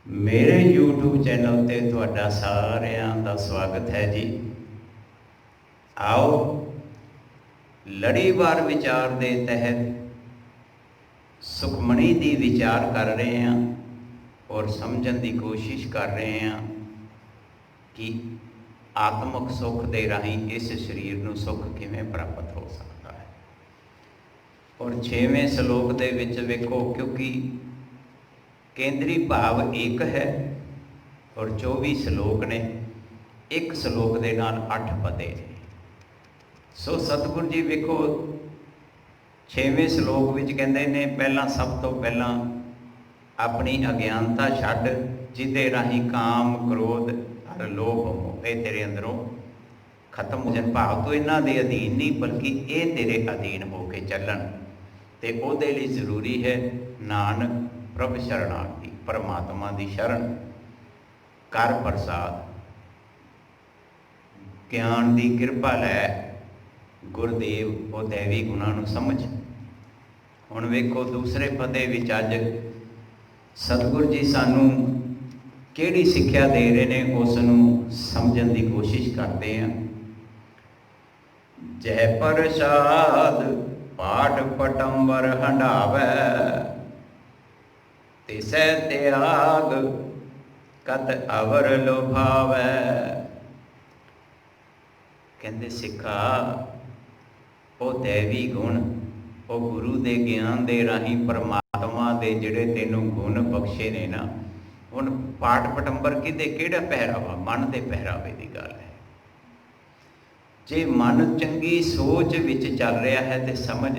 मेरे YouTube channel ते तुहाडा सारिਆਂ ਦਾ स्वागत है जी। आओ लड़ीवार विचार के तहत सुखमणी की विचार कर रहे हैं और समझण की कोशिश कर रहे हैं कि आत्मक सुख के राही इस शरीर को सुख किवें प्राप्त हो सकता है। और 6वें श्लोक के विच वेखो, क्योंकि केंद्री भाव एक है और 24 श्लोक ने, एक श्लोक के नाल 8 पदे ने। सो सतगुरु जी वेखो 6वें श्लोक विच कहंदे ने, पहला सब तो पहला अपनी अज्ञानता छड्ड, जिदे राही काम क्रोध और लोभ मोह ये तेरे अंदरों खत्म हो जाए। भाव तो इन्हां दे अधीन नहीं बल्कि ये तेरे अधीन हो के चलन, ते उहदे लई जरूरी है नानक प्रभ शरणार्थी, परमात्मा की शरण कर प्रसाद, ज्ञान की कृपा लै, गुरदेव वो दैवी गुणों को समझ। हुण वेखो दूसरे पदे विच अज सतगुरु जी सानू किहड़ी सिक्ख्या दे रहे ने उसनू समझण की कोशिश करते हैं। जय प्रसाद पाठ पटंबर हंडावै, तिसै त्याग कत अवर लोभावै। कहते सिखा वो दैवी गुण, वो गुरु के ज्ञान के राही परमात्मा के जिहड़े तैनूं गुण बख्शे ने ना, हुण पाठ पटंबर किते किहड़ा पहरावा, मन के पहरावे की गल है। जे मन चंगी सोच विच चल रहा है तो समझ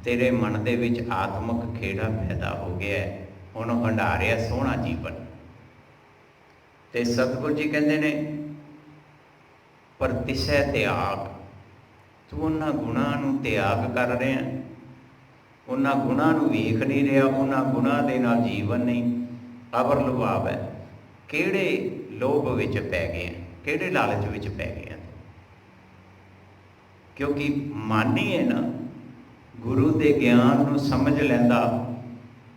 तेरे मन दे विच आत्मक खेड़ा पैदा हो गया है, हुण हंडा रहा सोहना जीवन। ते सतगुरु जी कहते ने पर तिसै त्याग, तू उन्हां गुणां नूं त्याग कर रहा, उन्हां गुणां नूं वेख नहीं रहा, उन्हां गुणां दे नाल जीवन नहीं। अवर लुभाव है, किहड़े लोभ विच पै गए, किहड़े लालच विच पै गए। क्योंकि मन ही है ना गुरु के ज्ञान को समझ लैंदा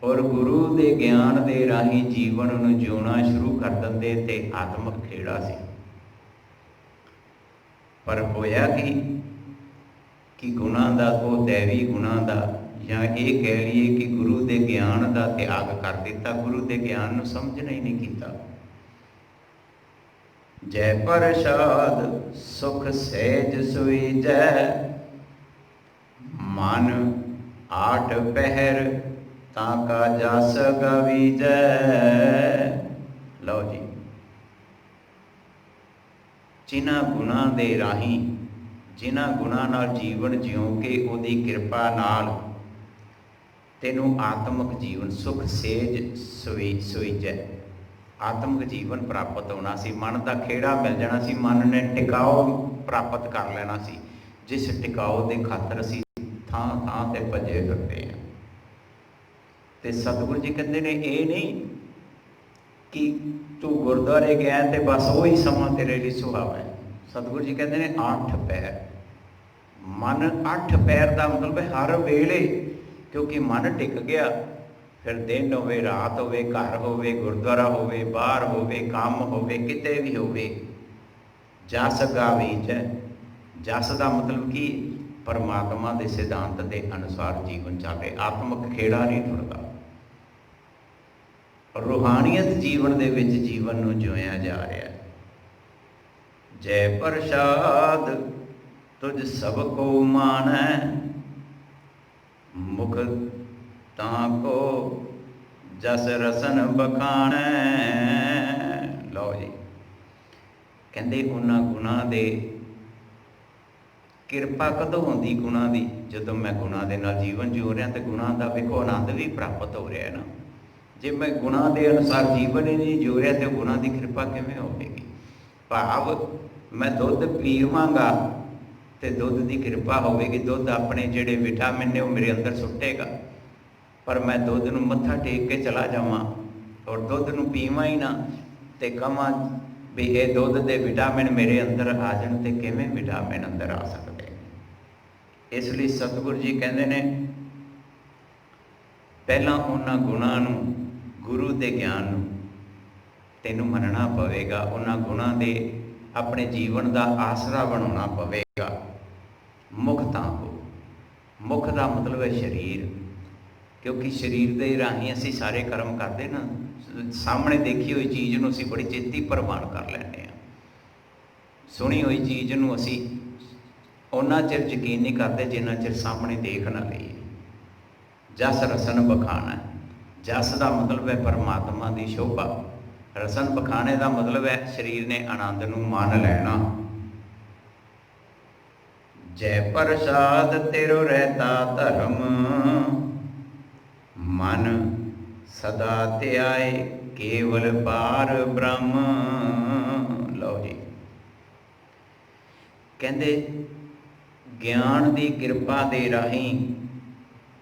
और गुरु के ज्ञान के राही जीवन को जिउना शुरू कर देंदे ते आत्मक खेड़ा सी। पर होया कि गुणा का वो दैवी गुणा का, या ये कह लीए कि गुरु के ज्ञान का त्याग कर दिता, गुरु के ज्ञान को समझना ही नहीं किया। जय प्रसाद सुख सहज सुईजै, मन 8 पहर ताका जस गवीजै। लो जी, जिन्हां गुणां दे राही, जिन्हां गुणां नाल जीवन जिਉ के उहदी किरपा नाल तैनूं आत्मक जीवन सुख सेज सुईजै, आत्मक जीवन प्राप्त होना सी। मन का खेड़ा मिल जाना सी, मन ने टिकाओ प्राप्त कर लेना सी, जिस टिकाओ के खातर असी थां थां ते भजे फिरते हैं। तो सतगुरु जी कहते हैं ये नहीं कि तू गुरुद्वारे गया तो बस वही समा तेरे लिए सुहावा है। सतगुरु जी कहते हैं 8 पैर, मन 8 पैर का मतलब है हर वेले, क्योंकि मन टिक गया फिर दिन होवे रात होवे, घर होवे गुरुद्वारा होवे, बाहर होवे काम होवे, किते भी होवे जस गावीज है। जस का मतलब कि परमात्मा के सिद्धांत के अनुसार जीवन चल रहे, आत्मक खेड़ा नहीं टुरदा, रूहानियत जीवन के विच जीवन को जिया जा रहा है। जय प्रसाद तुझ सब को मानै, मुख ताको जस रसन बखाणै। लो जी, कहते उन्हां गुणां दे किरपा कदों होंदी गुणां दी, जदों मैं गुणां दे नाल जीवन जिउ रहा तो गुणां दा वेखो आनंद भी प्राप्त हो रहा है ना। जे मैं गुणां दे अनुसार जीवन ही नहीं जिउ रहा तो गुणां दी कृपा किवें होवेगी। भाव मैं दुध पीवांगा तो दुध की कृपा होगी, दुध अपने जिहड़े विटामिन ने वो मेरे अंदर सुटेगा। पर मैं दुध नूं मत्था टेक के चला जावां और दुध नूं पीवां ही ना तो कहां भी ये दुध के विटामिन मेरे अंदर आ जाण, तो किवें विटामिन अंदर आ सकते। इसलिए सतगुरु जी कहते हैं पहला उन्हां गुणां नूं गुरु ਦੇ ਗਿਆਨ ਨੂੰ ਤੈਨੂੰ ਮੰਨਣਾ ਪਵੇਗਾ, ਉਹਨਾਂ ਗੁਣਾਂ ਦੇ ਆਪਣੇ ਜੀਵਨ ਦਾ ਆਸਰਾ ਬਣਾਉਣਾ ਪਵੇਗਾ। ਮੁਖ ਤਾਂ ਹੋ, ਮੁਖ ਦਾ ਮਤਲਬ ਹੈ ਸਰੀਰ, ਕਿਉਂਕਿ ਸਰੀਰ ਦੇ ਰਾਹੀਂ ਅਸੀਂ ਸਾਰੇ ਕਰਮ ਕਰਦੇ ਨਾ। ਸਾਹਮਣੇ ਦੇਖੀ ਹੋਈ ਚੀਜ਼ ਨੂੰ ਅਸੀਂ ਬੜੀ ਛੇਤੀ ਪ੍ਰਵਾਨ ਕਰ ਲੈਂਦੇ ਹਾਂ, ਸੁਣੀ ਹੋਈ ਚੀਜ਼ ਨੂੰ ਅਸੀਂ ਓਨਾ ਚਿਰ ਯਕੀਨ ਨਹੀਂ ਕਰਦੇ ਜਿੰਨਾ ਚਿਰ ਸਾਹਮਣੇ ਦੇਖ ਨਾ ਲਈਏ। ਜਸ ਰਸਨ ਬਖਾਣਾ, ਜਸ ਦਾ ਮਤਲਬ ਹੈ ਪਰਮਾਤਮਾ ਦੀ ਸ਼ੋਭਾ, ਰਸਨ ਬਖਾਣੇ ਦਾ ਮਤਲਬ ਹੈ ਸਰੀਰ ਨੇ ਆਨੰਦ ਨੂੰ ਮੰਨ ਲੈਣਾ। ਜੈ ਪ੍ਰਸਾਦ ਤੇਰੋ ਰਹਿਤਾ ਧਰਮ, ਮਨ ਸਦਾ ਧਿਆਏ ਕੇਵਲ ਪਾਰ ਬ੍ਰਹਮ। ਲਓ ਜੀ, ਕਹਿੰਦੇ ਗਿਆਨ ਦੀ ਕਿਰਪਾ ਦੇ ਰਾਹੀਂ,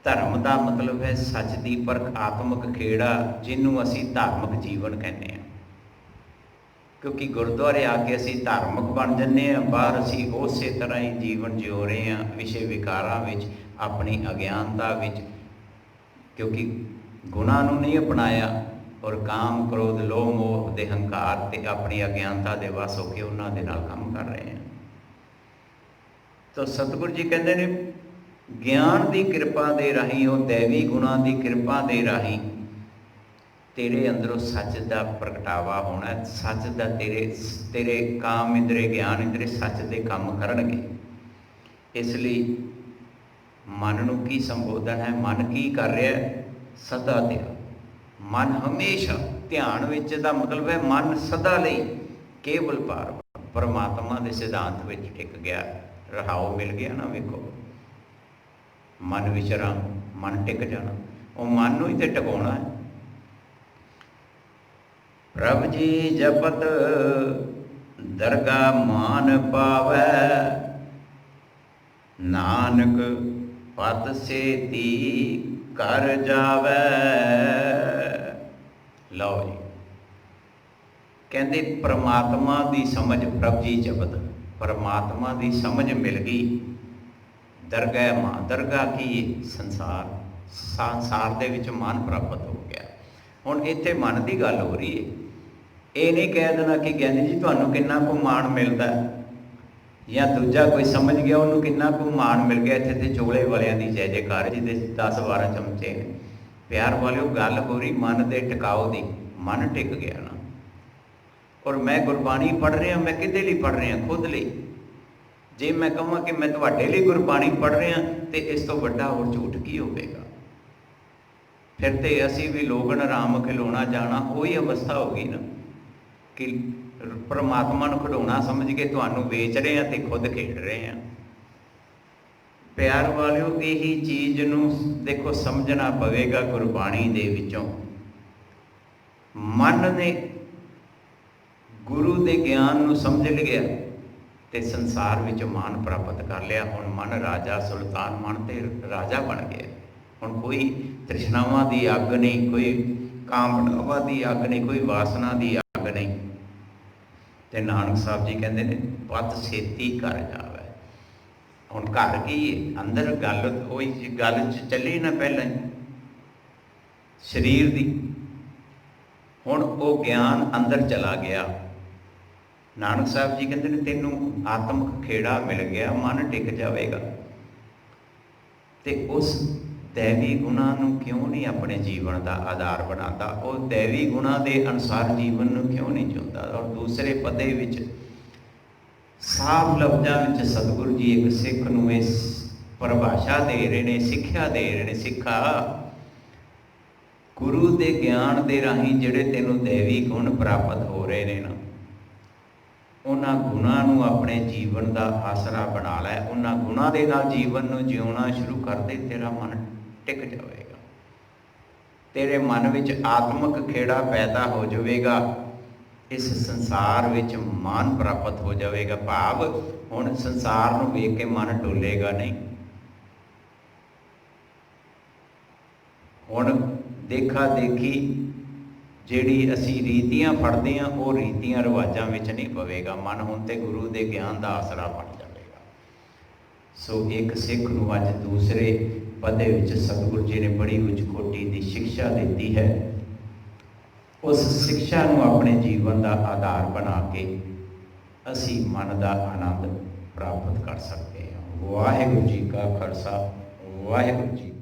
ਧਰਮ ਦਾ ਮਤਲਬ ਹੈ ਸੱਚ ਦੀ ਪਰਖ, ਆਤਮਿਕ ਖੇੜਾ, ਜਿਹਨੂੰ ਅਸੀਂ ਧਾਰਮਿਕ ਜੀਵਨ ਕਹਿੰਦੇ ਹਾਂ। ਕਿਉਂਕਿ ਗੁਰਦੁਆਰੇ ਆ ਕੇ ਅਸੀਂ ਧਾਰਮਿਕ ਬਣ ਜਾਂਦੇ ਹਾਂ, ਬਾਹਰ ਅਸੀਂ ਉਸੇ ਤਰ੍ਹਾਂ ਹੀ ਜੀਵਨ ਜਿਉ ਰਹੇ ਹਾਂ, ਵਿਸ਼ੇ ਵਿਕਾਰਾਂ ਵਿੱਚ, ਆਪਣੀ ਅਗਿਆਨਤਾ ਵਿੱਚ, ਕਿਉਂਕਿ ਗੁਣਾਂ ਨੂੰ ਨਹੀਂ ਅਪਣਾਇਆ ਔਰ ਕਾਮ ਕ੍ਰੋਧ ਲੋਭ ਮੋਹ ਦੇ ਹੰਕਾਰ ਤੇ ਆਪਣੀ ਅਗਿਆਨਤਾ ਦੇ ਵਸ ਹੋ ਕੇ ਉਹਨਾਂ ਦੇ ਨਾਲ ਕੰਮ ਕਰ ਰਹੇ ਹਾਂ। ਤਾਂ ਸਤਿਗੁਰੂ ਜੀ ਕਹਿੰਦੇ ਨੇ ਗਿਆਨ ਦੀ ਕਿਰਪਾ ਦੇ ਰਾਹੀਂ, ਉਹ ਦੈਵੀ ਗੁਣਾਂ ਦੀ ਕਿਰਪਾ ਦੇ ਰਾਹੀਂ ਤੇਰੇ ਅੰਦਰੋਂ ਸੱਚ ਦਾ ਪ੍ਰਗਟਾਵਾ ਹੋਣਾ, ਸੱਚ ਦਾ ਤੇਰੇ ਕਾਮ ਇੰਦਰੇ ਗਿਆਨ ਇੰਦਰੇ ਸੱਚ ਦੇ ਕੰਮ ਕਰਨਗੇ। ਇਸ ਲਈ ਮਨ ਨੂੰ ਕੀ ਸੰਬੋਧਨ ਹੈ, ਮਨ ਕੀ ਕਰ ਰਿਹਾ ਹੈ? ਸਦਾ ਧਿਆਨ, ਮਨ ਹਮੇਸ਼ਾ ਧਿਆਨ ਵਿੱਚ ਦਾ ਮਤਲਬ ਹੈ ਮਨ ਸਦਾ ਲਈ ਕੇਵਲ ਪਾਰ, ਪਰਮਾਤਮਾ ਦੇ ਸਿਧਾਂਤ ਵਿੱਚ ਟਿਕ ਗਿਆ, ਰਹਾਓ ਮਿਲ ਗਿਆ ਨਾ। ਵੇਖੋ, ਮਨ ਵਿਚਰਾਮ, ਮਨ ਟਿਕ ਜਾਣਾ, ਉਹ ਮਨ ਨੂੰ ਹੀ ਤੇ ਟਿਕਾਉਣਾ ਹੈ। ਪ੍ਰਭ ਜੀ ਜਪਤ ਦਰਗਾ ਮਾਨ ਪਾਵੈ, ਨਾਨਕ ਪਤ ਸੇਤੀ ਕਰ ਜਾਵੈ। ਲਓ ਜੀ, ਕਹਿੰਦੇ ਪਰਮਾਤਮਾ ਦੀ ਸਮਝ, ਪ੍ਰਭ ਜੀ ਜਪਤ, ਪਰਮਾਤਮਾ ਦੀ ਸਮਝ ਮਿਲ ਗਈ। ਦਰਗਾਹ ਮਾਂ, ਦਰਗਾਹ ਕੀ? ਸੰਸਾਰ, ਸੰਸਾਰ ਦੇ ਵਿੱਚ ਮਨ ਪ੍ਰਾਪਤ ਹੋ ਗਿਆ। ਹੁਣ ਇੱਥੇ ਮਨ ਦੀ ਗੱਲ ਹੋ ਰਹੀ ਹੈ। ਇਹ ਨਹੀਂ ਕਹਿ ਦੇਣਾ ਕਿ ਗਿਆਨੀ ਜੀ ਤੁਹਾਨੂੰ ਕਿੰਨਾ ਕੁ ਮਾਣ ਮਿਲਦਾ, ਜਾਂ ਦੂਜਾ ਕੋਈ ਸਮਝ ਗਿਆ ਉਹਨੂੰ ਕਿੰਨਾ ਕੁ ਮਾਣ ਮਿਲ ਗਿਆ। ਇੱਥੇ ਤੇ ਚੋਲੇ ਵਾਲਿਆਂ ਦੀ ਜੈ ਜੈਕਾਰ, ਜਿਹਦੇ 10-12 ਚਮਚੇ ਨੇ। ਪਿਆਰ ਵਾਲਿਓ, ਗੱਲ ਹੋ ਰਹੀ ਮਨ ਦੇ ਟਿਕਾਓ ਦੀ। ਮਨ ਟਿਕ ਗਿਆ ਨਾ। ਔਰ ਮੈਂ ਗੁਰਬਾਣੀ ਪੜ੍ਹ ਰਿਹਾ, ਮੈਂ ਕਿਹਦੇ ਲਈ ਪੜ੍ਹ ਰਿਹਾ? ਖੁਦ ਲਈ। ਜੇ ਮੈਂ ਕਹਾਂ ਕਿ ਮੈਂ ਤੁਹਾਡੇ ਲਈ ਗੁਰਬਾਣੀ ਪੜ੍ਹ ਰਿਹਾ, ਤੇ ਇਸ ਤੋਂ ਵੱਡਾ ਹੋਰ ਝੂਠ ਕੀ ਹੋਵੇਗਾ? ਫਿਰ ਤੇ ਅਸੀਂ ਵੀ ਲੋਗਣ ਰਾਮ ਖਿਲਾਉਣਾ ਜਾਣਾ, ਉਹੀ ਅਵਸਥਾ ਹੋ ਗਈ ਨਾ ਕਿ ਪਰਮਾਤਮਾ ਨੂੰ ਖਿਡੌਣਾ ਸਮਝ ਕੇ ਤੁਹਾਨੂੰ ਵੇਚ ਰਹੇ ਹਾਂ ਤੇ ਖੁਦ ਖੇਡ ਰਹੇ ਹਾਂ। ਪਿਆਰ ਵਾਲਿਓ, ਇਹੀ ਚੀਜ਼ ਨੂੰ ਦੇਖੋ ਸਮਝਣਾ ਪਵੇਗਾ ਗੁਰਬਾਣੀ ਦੇ ਵਿੱਚੋਂ। ਮਨ ਨੇ ਗੁਰੂ ਦੇ ਗਿਆਨ ਨੂੰ ਸਮਝ ਲਿਆ ਤੇ ਸੰਸਾਰ ਵਿੱਚ ਮਾਨ ਪ੍ਰਾਪਤ ਕਰ ਲਿਆ। ਹੁਣ ਮਨ ਰਾਜਾ ਸੁਲਤਾਨ, ਮਨ ਤੇ ਰਾਜਾ ਬਣ ਗਿਆ। ਹੁਣ ਕੋਈ ਤ੍ਰਿਸ਼ਨਾਵਾਂ ਦੀ ਅੱਗ ਨਹੀਂ, ਕੋਈ ਕਾਮਨਾਵਾਂ ਦੀ ਅੱਗ ਨਹੀਂ, ਕੋਈ ਵਾਸਨਾ ਦੀ ਅੱਗ ਨਹੀਂ। ਤੇ ਨਾਨਕ ਸਾਹਿਬ ਜੀ ਕਹਿੰਦੇ ਨੇ ਪਤ ਛੇਤੀ ਕਰ ਜਾਵੇ। ਹੁਣ ਘਰ ਕੀ ਹੈ? ਅੰਦਰ ਗੱਲ ਉਹੀ ਗੱਲ 'ਚ ਚੱਲੀ ਨਾ ਪਹਿਲਾਂ ਹੀ, ਸਰੀਰ ਦੀ। ਹੁਣ ਉਹ ਗਿਆਨ ਅੰਦਰ ਚਲਾ ਗਿਆ। ਨਾਨਕ ਸਾਹਿਬ ਜੀ ਕਹਿੰਦੇ ਨੇ ਤੈਨੂੰ ਆਤਮਿਕ ਖੇੜਾ ਮਿਲ ਗਿਆ, ਮਨ ਟਿਕ ਜਾਵੇਗਾ। ਤੇ ਉਸ ਦੈਵੀ ਗੁਣਾਂ ਨੂੰ ਕਿਉਂ ਨਹੀਂ ਆਪਣੇ ਜੀਵਨ ਦਾ ਆਧਾਰ ਬਣਾਉਂਦਾ? ਉਹ ਦੈਵੀ ਗੁਣਾਂ ਦੇ ਅਨੁਸਾਰ ਜੀਵਨ ਨੂੰ ਕਿਉਂ ਨਹੀਂ ਜਿਉਂਦਾ? ਔਰ ਦੂਸਰੇ ਪਦੇ ਵਿੱਚ ਸਾਫ ਲਫ਼ਜ਼ਾਂ ਵਿੱਚ ਸਤਿਗੁਰੂ ਜੀ ਇੱਕ ਸਿੱਖ ਨੂੰ ਇਸ ਪਰਿਭਾਸ਼ਾ ਦੇ ਰਹੇ ਨੇ, ਸਿੱਖਿਆ ਦੇ ਰਹੇ ਨੇ। ਸਿੱਖਾ, ਗੁਰੂ ਦੇ ਗਿਆਨ ਦੇ ਰਾਹੀਂ ਜਿਹੜੇ ਤੈਨੂੰ ਦੈਵੀ ਗੁਣ ਪ੍ਰਾਪਤ ਹੋ ਰਹੇ ਨੇ ਨਾ, ਉਹਨਾਂ ਗੁਣਾਂ ਨੂੰ ਆਪਣੇ ਜੀਵਨ ਦਾ ਆਸਰਾ ਬਣਾ ਲੈ। ਉਹਨਾਂ ਗੁਣਾਂ ਦੇ ਨਾਲ ਜੀਵਨ ਨੂੰ ਜਿਉਣਾ ਸ਼ੁਰੂ ਕਰ ਦੇ, ਤੇਰਾ ਮਨ ਟਿਕ ਜਾਵੇਗਾ। ਤੇਰੇ ਮਨ ਵਿੱਚ ਆਤਮਿਕ ਖੇੜਾ ਪੈਦਾ ਹੋ ਜਾਵੇਗਾ। ਇਸ ਸੰਸਾਰ ਵਿੱਚ ਮਾਨ ਪ੍ਰਾਪਤ ਹੋ ਜਾਵੇਗਾ। ਭਾਵ ਹੁਣ ਸੰਸਾਰ ਨੂੰ ਵੇਖ ਕੇ ਮਨ ਡੋਲੇਗਾ ਨਹੀਂ। ਹੁਣ ਦੇਖਾ ਦੇਖੀ ਜਿਹੜੀ ਅਸੀਂ ਰੀਤੀਆਂ ਫੜਦੇ ਹਾਂ, ਉਹ ਰੀਤੀਆਂ ਰਿਵਾਜਾਂ ਵਿੱਚ ਨਹੀਂ ਪਵੇਗਾ ਮਨ। ਹੁਣ ਤੇ ਗੁਰੂ ਦੇ ਗਿਆਨ ਦਾ ਆਸਰਾ ਬਣ ਜਾਵੇਗਾ। ਸੋ ਇੱਕ ਸਿੱਖ ਨੂੰ ਅੱਜ ਦੂਸਰੇ ਪਦੇ ਵਿੱਚ ਸਤਿਗੁਰੂ ਜੀ ਨੇ ਬੜੀ ਉੱਚ ਕੋਟੀ ਦੀ ਸਿੱਖਿਆ ਦਿੱਤੀ ਹੈ। ਉਸ ਸਿੱਖਿਆ ਨੂੰ ਆਪਣੇ ਜੀਵਨ ਦਾ ਆਧਾਰ ਬਣਾ ਕੇ ਅਸੀਂ ਮਨ ਦਾ ਆਨੰਦ ਪ੍ਰਾਪਤ ਕਰ ਸਕਦੇ ਹਾਂ। ਵਾਹਿਗੁਰੂ ਜੀ ਕਾ ਖਾਲਸਾ, ਵਾਹਿਗੁਰੂ ਜੀ